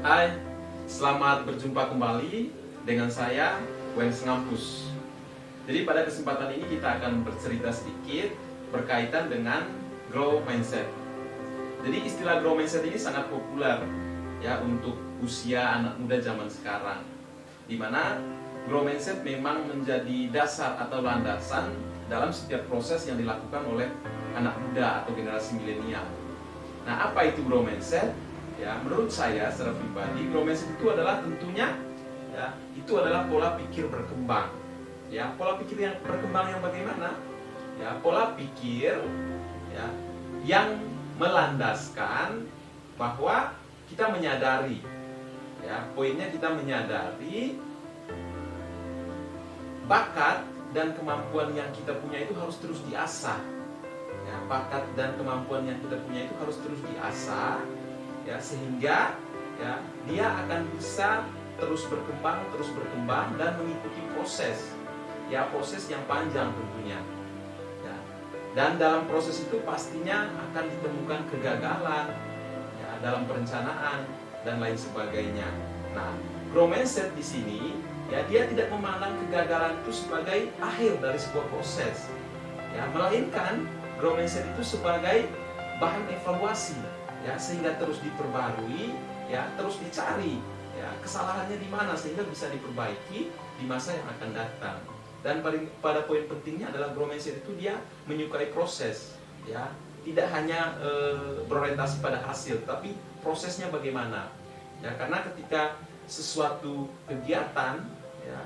Hai, selamat berjumpa kembali dengan saya, Wens Ngampus. Jadi pada kesempatan ini kita akan bercerita sedikit berkaitan dengan Grow Mindset. Jadi istilah Grow Mindset ini sangat populer ya untuk usia anak muda zaman sekarang, di mana Grow Mindset memang menjadi dasar atau landasan dalam setiap proses yang dilakukan oleh anak muda atau generasi milenial. Nah, apa itu Grow Mindset? Ya, menurut saya secara pribadi, Grow Mindset itu adalah tentunya ya, itu adalah pola pikir berkembang. Ya, pola pikir yang berkembang yang bagaimana? Ya, pola pikir ya yang melandaskan bahwa kita menyadari, ya, poinnya kita menyadari bakat dan kemampuan yang kita punya itu harus terus diasah. Ya, bakat dan kemampuan yang kita punya itu harus terus diasah, ya, sehingga ya dia akan bisa terus berkembang dan mengikuti proses, ya, proses yang panjang tentunya. Ya. Dan dalam proses itu pastinya akan ditemukan kegagalan, ya, dalam perencanaan dan lain sebagainya. Nah, Grow Mindset di sini ya dia tidak memandang kegagalan itu sebagai akhir dari sebuah proses, ya, melainkan Grow Mindset itu sebagai bahan evaluasi, ya, sehingga terus diperbarui, ya, terus dicari, ya, kesalahannya di mana sehingga bisa diperbaiki di masa yang akan datang. Dan pada poin pentingnya adalah Grow Mindset itu dia menyukai proses, ya, tidak hanya berorientasi pada hasil, tapi prosesnya bagaimana, ya, karena ketika sesuatu kegiatan, ya,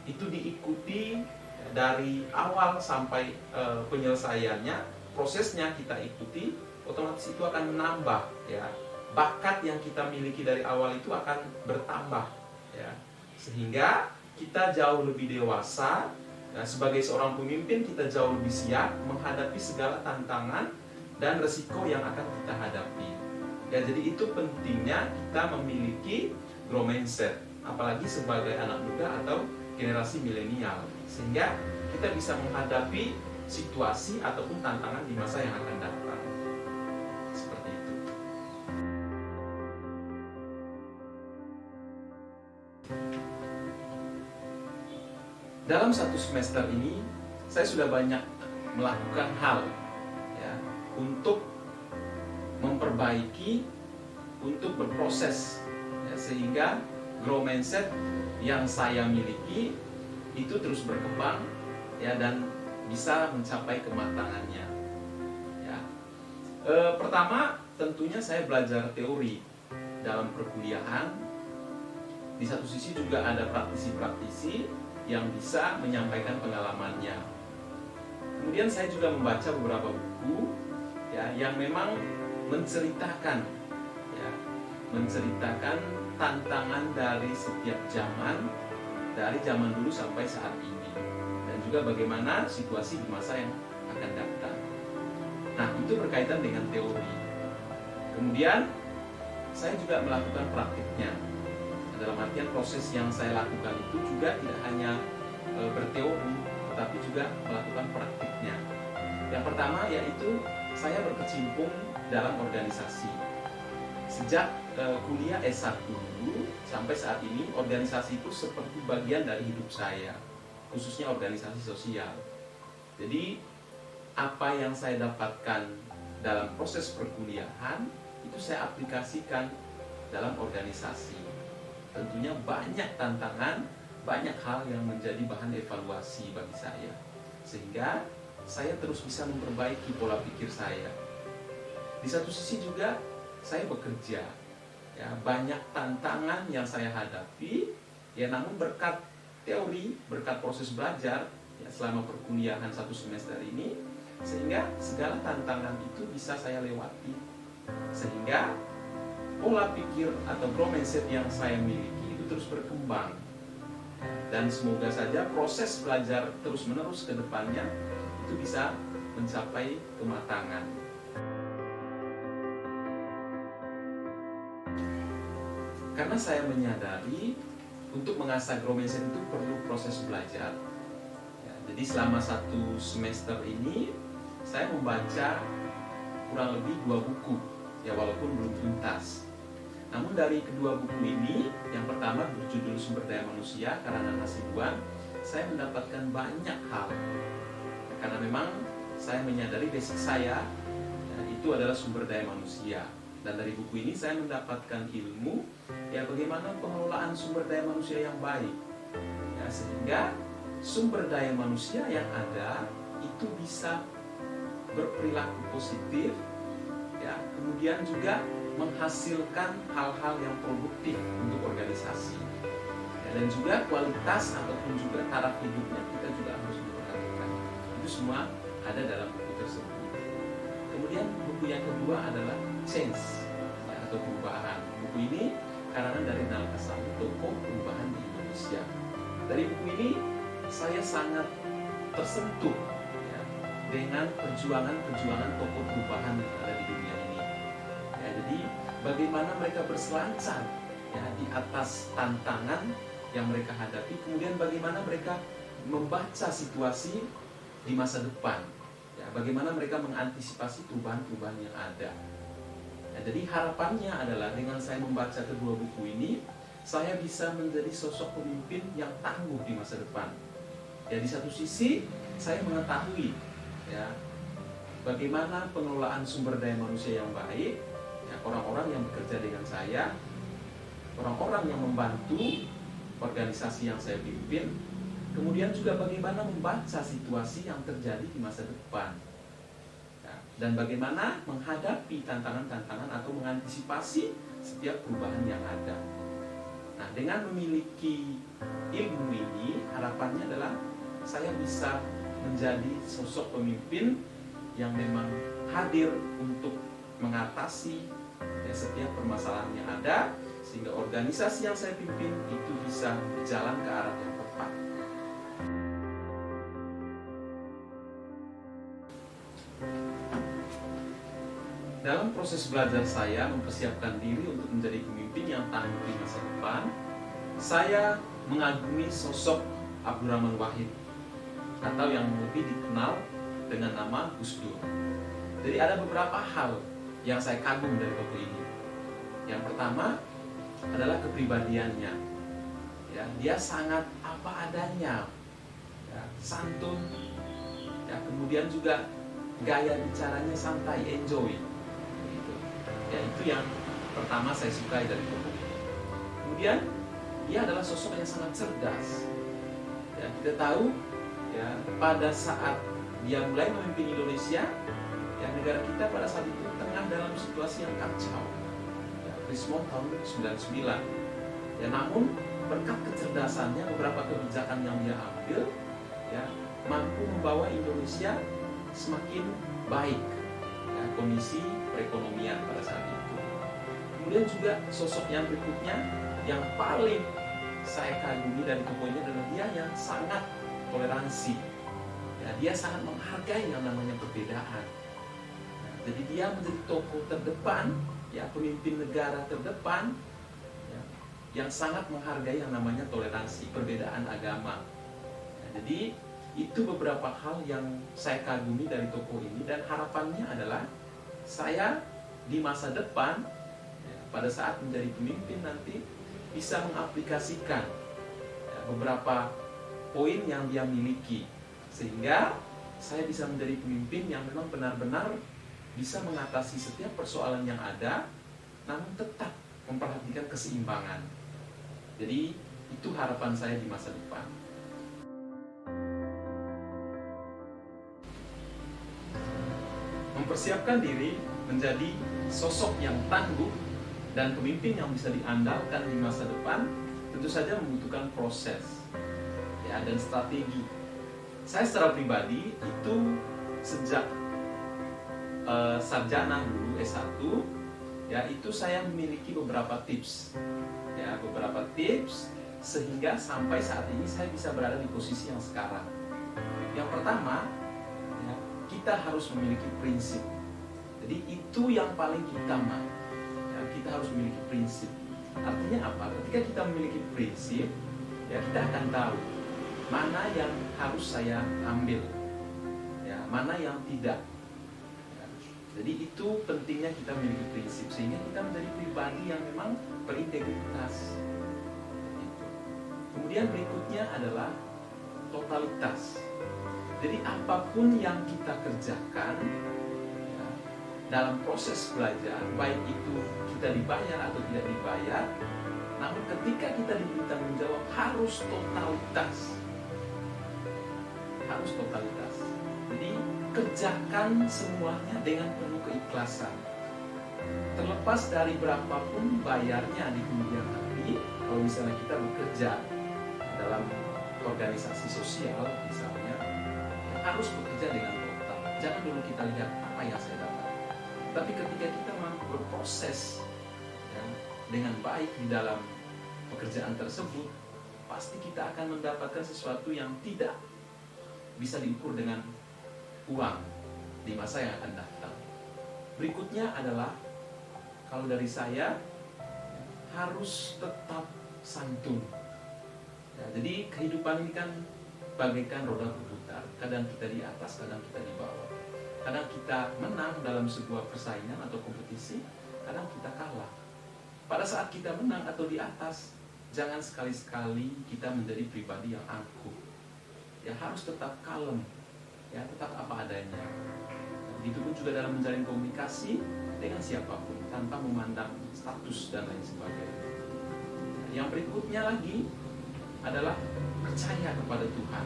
itu diikuti ya, dari awal sampai penyelesaiannya, prosesnya kita ikuti, otomatis itu akan menambah, ya, bakat yang kita miliki dari awal itu akan bertambah, ya, sehingga kita jauh lebih dewasa. Nah, sebagai seorang pemimpin kita jauh lebih siap menghadapi segala tantangan dan resiko yang akan kita hadapi. Ya, jadi itu pentingnya kita memiliki Grow Mindset, apalagi sebagai anak muda atau generasi milenial, sehingga kita bisa menghadapi situasi ataupun tantangan di masa yang akan datang. Seperti itu. Dalam satu semester ini, saya sudah banyak melakukan hal, ya, untuk memperbaiki, untuk berproses, ya, sehingga Grow Mindset yang saya miliki itu terus berkembang, ya, dan bisa mencapai kematangannya. Ya. Pertama, tentunya saya belajar teori dalam perkuliahan. Di satu sisi juga ada praktisi-praktisi yang bisa menyampaikan pengalamannya. Kemudian saya juga membaca beberapa buku, ya, yang memang menceritakan, ya, menceritakan tantangan dari setiap zaman, dari zaman dulu sampai saat ini, dan juga bagaimana situasi di masa yang akan datang. Nah, itu berkaitan dengan teori. Kemudian saya juga melakukan praktiknya. Dalam artian proses yang saya lakukan itu juga tidak hanya berteori, tetapi juga melakukan praktiknya. Yang pertama yaitu saya berkecimpung dalam organisasi. Sejak kuliah S1 dulu sampai saat ini, organisasi itu seperti bagian dari hidup saya, khususnya organisasi sosial. Jadi apa yang saya dapatkan dalam proses perkuliahan itu saya aplikasikan dalam organisasi. Tentunya banyak tantangan, banyak hal yang menjadi bahan evaluasi bagi saya, sehingga saya terus bisa memperbaiki pola pikir saya. Di satu sisi juga saya bekerja, ya, banyak tantangan yang saya hadapi, ya, namun berkat teori, berkat proses belajar, ya, selama perkuliahan satu semester ini, sehingga segala tantangan itu bisa saya lewati, sehingga pola pikir atau Grow Mindset yang saya miliki itu terus berkembang. Dan semoga saja proses belajar terus-menerus ke depannya itu bisa mencapai kematangan. Karena saya menyadari untuk mengasah Grow Mindset itu perlu proses belajar. Ya, jadi selama satu semester ini saya membaca kurang lebih 2 buku, ya, walaupun belum tuntas. Namun dari kedua buku ini, yang pertama berjudul Sumber Daya Manusia karena Hasibuan, saya mendapatkan banyak hal. Karena memang saya menyadari basic saya itu adalah sumber daya manusia. Dan dari buku ini saya mendapatkan ilmu bagaimana pengelolaan sumber daya manusia yang baik. Sehingga sumber daya manusia yang ada itu bisa berperilaku positif, kemudian juga menghasilkan hal-hal yang produktif untuk organisasi. Dan juga kualitas ataupun juga taraf hidupnya kita juga harus memperhatikan. Itu semua ada dalam buku tersebut. Kemudian buku yang kedua adalah Change atau perubahan. Buku ini karangan dari Nal Kasabi, tokoh perubahan di Indonesia. Dari buku ini saya sangat tersentuh dengan perjuangan tokoh perubahan yang ada di dunia ini. Jadi bagaimana mereka berselancar di atas tantangan yang mereka hadapi, kemudian bagaimana mereka membaca situasi di masa depan, bagaimana mereka mengantisipasi perubahan-perubahan yang ada. Jadi harapannya adalah dengan saya membaca kedua buku ini, saya bisa menjadi sosok pemimpin yang tangguh di masa depan. Di satu sisi saya mengetahui bagaimana pengelolaan sumber daya manusia yang baik, orang-orang yang bekerja dengan saya, orang-orang yang membantu organisasi yang saya pimpin, kemudian juga bagaimana membaca situasi yang terjadi di masa depan, dan bagaimana menghadapi tantangan-tantangan atau mengantisipasi setiap perubahan yang ada. Nah, dengan memiliki ilmu ini, harapannya adalah saya bisa menjadi sosok pemimpin yang memang hadir untuk mengatasi setiap permasalahan yang ada, sehingga organisasi yang saya pimpin itu bisa berjalan ke arah yang tepat. Dalam proses belajar saya mempersiapkan diri untuk menjadi pemimpin yang tangguh di masa depan, saya mengagumi sosok Abdurrahman Wahid atau yang lebih dikenal dengan nama Gus Dur. Jadi ada beberapa hal yang saya kagum dari tokoh ini. Yang pertama adalah kepribadiannya. Dia sangat apa adanya, santun, kemudian juga gaya bicaranya santai, enjoy. Itu yang pertama saya sukai dari tokoh ini. Kemudian dia adalah sosok yang sangat cerdas. Kita tahu pada saat dia mulai memimpin Indonesia, negara kita pada saat itu tengah dalam situasi yang kacau. Krismon tahun 99. Namun berkat kecerdasannya, beberapa kebijakan yang dia ambil mampu membawa Indonesia semakin baik kondisi perekonomian pada saat itu. Kemudian juga sosok yang berikutnya yang paling saya kagumi dari tokoh ini adalah dia yang sangat toleransi. Dia sangat menghargai yang namanya perbedaan. Jadi dia menjadi tokoh terdepan, pemimpin negara terdepan, yang sangat menghargai yang namanya toleransi, perbedaan agama. Jadi itu beberapa hal yang saya kagumi dari tokoh ini, dan harapannya adalah saya di masa depan pada saat menjadi pemimpin nanti bisa mengaplikasikan beberapa poin yang dia miliki, sehingga saya bisa menjadi pemimpin yang memang benar-benar bisa mengatasi setiap persoalan yang ada, namun tetap memperhatikan keseimbangan. Jadi itu harapan saya di masa depan. Mempersiapkan diri menjadi sosok yang tangguh dan pemimpin yang bisa diandalkan di masa depan tentu saja membutuhkan proses dan strategi. Saya secara pribadi itu sejak sarjana dulu S1 itu saya memiliki beberapa tips sehingga sampai saat ini saya bisa berada di posisi yang sekarang. Yang pertama, kita harus memiliki prinsip. Jadi itu yang paling utama. Kita harus memiliki prinsip. Artinya apa? Ketika kita memiliki prinsip, kita akan tahu mana yang harus saya ambil, mana yang tidak. Jadi itu pentingnya kita memiliki prinsip sehingga kita menjadi pribadi yang memang berintegritas. Gitu. Kemudian berikutnya adalah totalitas. Jadi apapun yang kita kerjakan ya, dalam proses belajar, baik itu kita dibayar atau tidak dibayar, namun ketika kita diberi tanggung jawab harus totalitas. Harus totalitas. Jadi kerjakan semuanya dengan penuh keikhlasan. Terlepas dari berapapun bayarnya di kemudian hari, kalau misalnya kita bekerja dalam organisasi sosial misalnya, harus bekerja dengan total. Jangan dulu kita lihat apa yang saya dapat. Tapi ketika kita mampu berproses ya, dengan baik di dalam pekerjaan tersebut, pasti kita akan mendapatkan sesuatu yang tidak bisa diukur dengan uang di masa yang akan datang. Berikutnya adalah, kalau dari saya, harus tetap santun. Ya, jadi kehidupan ini kan bagaikan roda berputar. Kadang kita di atas, kadang kita di bawah. Kadang kita menang dalam sebuah persaingan atau kompetisi, kadang kita kalah. Pada saat kita menang atau di atas, jangan sekali-sekali kita menjadi pribadi yang angkuh. Ya, harus tetap kalem, ya, tetap apa adanya. Begitu pun juga dalam menjalin komunikasi dengan siapapun tanpa memandang status dan lain sebagainya. Yang berikutnya lagi adalah percaya kepada Tuhan.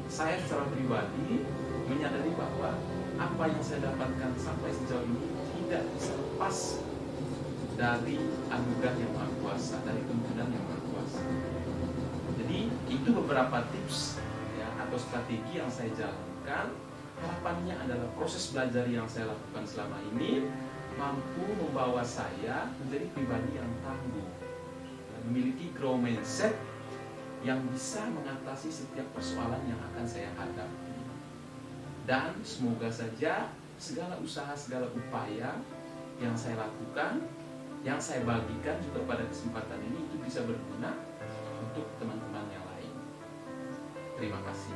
Saya secara pribadi menyadari bahwa apa yang saya dapatkan sampai sejauh ini tidak bisa lepas dari anugerah yang Maha Kuasa, dari tuntunan yang Maha Kuasa. Jadi itu beberapa tips ya, atau strategi yang saya jalankan. Harapannya adalah proses belajar yang saya lakukan selama ini mampu membawa saya menjadi pribadi yang tangguh, memiliki growth mindset yang bisa mengatasi setiap persoalan yang akan saya hadapi. Dan semoga saja segala usaha, segala upaya yang saya lakukan, yang saya bagikan juga pada kesempatan ini, itu bisa berguna untuk teman-teman yang lain. Terima kasih.